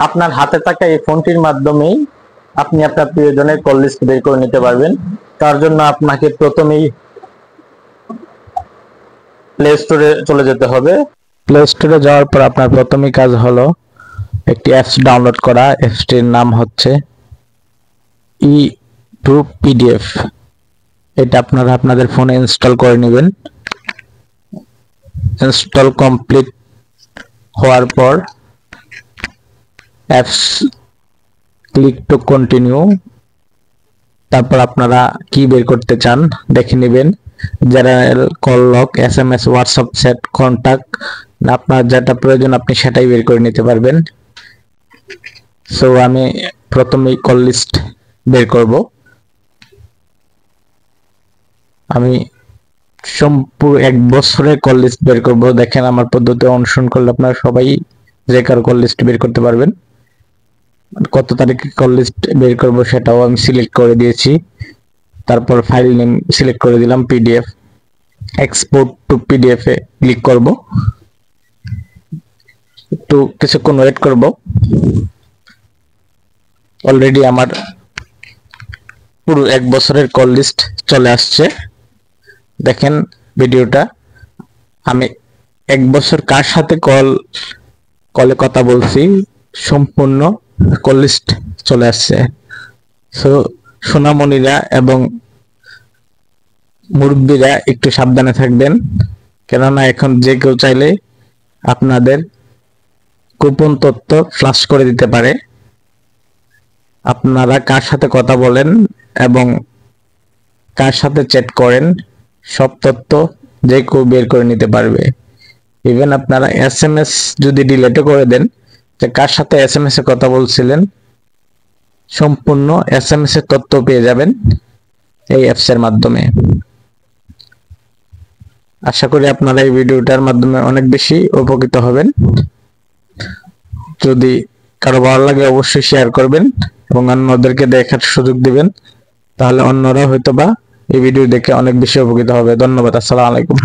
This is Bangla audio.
আপনার হাতে থাকা এই ফোনটির মাধ্যমেই আপনি আপনার প্রিয়জনের কল লিস্ট বের করে নিতে পারবেন। তার জন্য আপনাকে প্রথমেই প্লে স্টোরে চলে যেতে হবে। প্লে স্টোরে যাওয়ার পর আপনার প্রথমেই কাজ হলো একটি অ্যাপস ডাউনলোড করা। অ্যাপসটির নাম হচ্ছে ই2PDF। এটা আপনারা আপনাদের ফোনে ইনস্টল করে নেবেন। ইনস্টল কমপ্লিট হওয়ার পর অ্যাপস ক্লিক টু কন্টিনিউ। তারপর আপনারা কি বের করতে চান দেখে নেবেন। General, call log, SMS, WhatsApp, chat, contact, আপনার যেটা প্রয়োজন আপনি সেটাই বের করে নিতে পারবেন। সো আমি প্রথমেই কল লিস্ট বের করব। আমি সম্পূর্ণ 1 বছরের কল লিস্ট বের করব। দেখেন আমার পদ্ধতি অনুসরণ করলে আপনারা সবাই যে কারো কল লিস্ট বের করতে পারবেন। কত তারিখে কল লিস্ট বের করব সেটাও আমি সিলেক্ট করে দিয়েছি। তারপর ফাইল নেম সিলেক্ট করে দিলাম PDF। এক্সপোর্ট টু PDF এ ক্লিক করব। একটু কিছুক্ষণ ওয়েট করব। অলরেডি আমার পুরো 1 বছরের কল লিস্ট চলে আসছে। দেখেন ভিডিওটা, আমি 1 বছর কার সাথে কলে কথা বলছি সম্পূর্ণ কল লিস্ট চলে আসছে। সো সোনামণিরা এবং মুরব্বীরা একটু সাবধানে থাকবেন, কেননা এখন যে কেউ চাইলে আপনাদের গোপন তথ্য ফ্লাশ করে দিতে পারে। আপনারা কার সাথে কথা বলেন এবং কার সাথে চ্যাট করেন সব তথ্য যে কেউ বের করে নিতে পারবে। ইভেন আপনারা SMS যদি ডিলিট করে দেন, যে কার সাথে SMS এ কথা বলছিলেন সম্পূর্ণ SMS এর তথ্য পেয়ে যাবেন এই অ্যাপস এর মাধ্যমে। আশা করি আপনারা এই ভিডিওটার মাধ্যমে অনেক বেশি উপকৃত হবেন। যদি কারো ভালো লাগে অবশ্যই শেয়ার করবেন এবং অন্যদেরকে দেখার সুযোগ দিবেন, তাহলে অন্যরা হয়তোবা এই ভিডিও দেখে অনেক বেশি উপকৃত হবে। ধন্যবাদ। আসসালামু আলাইকুম।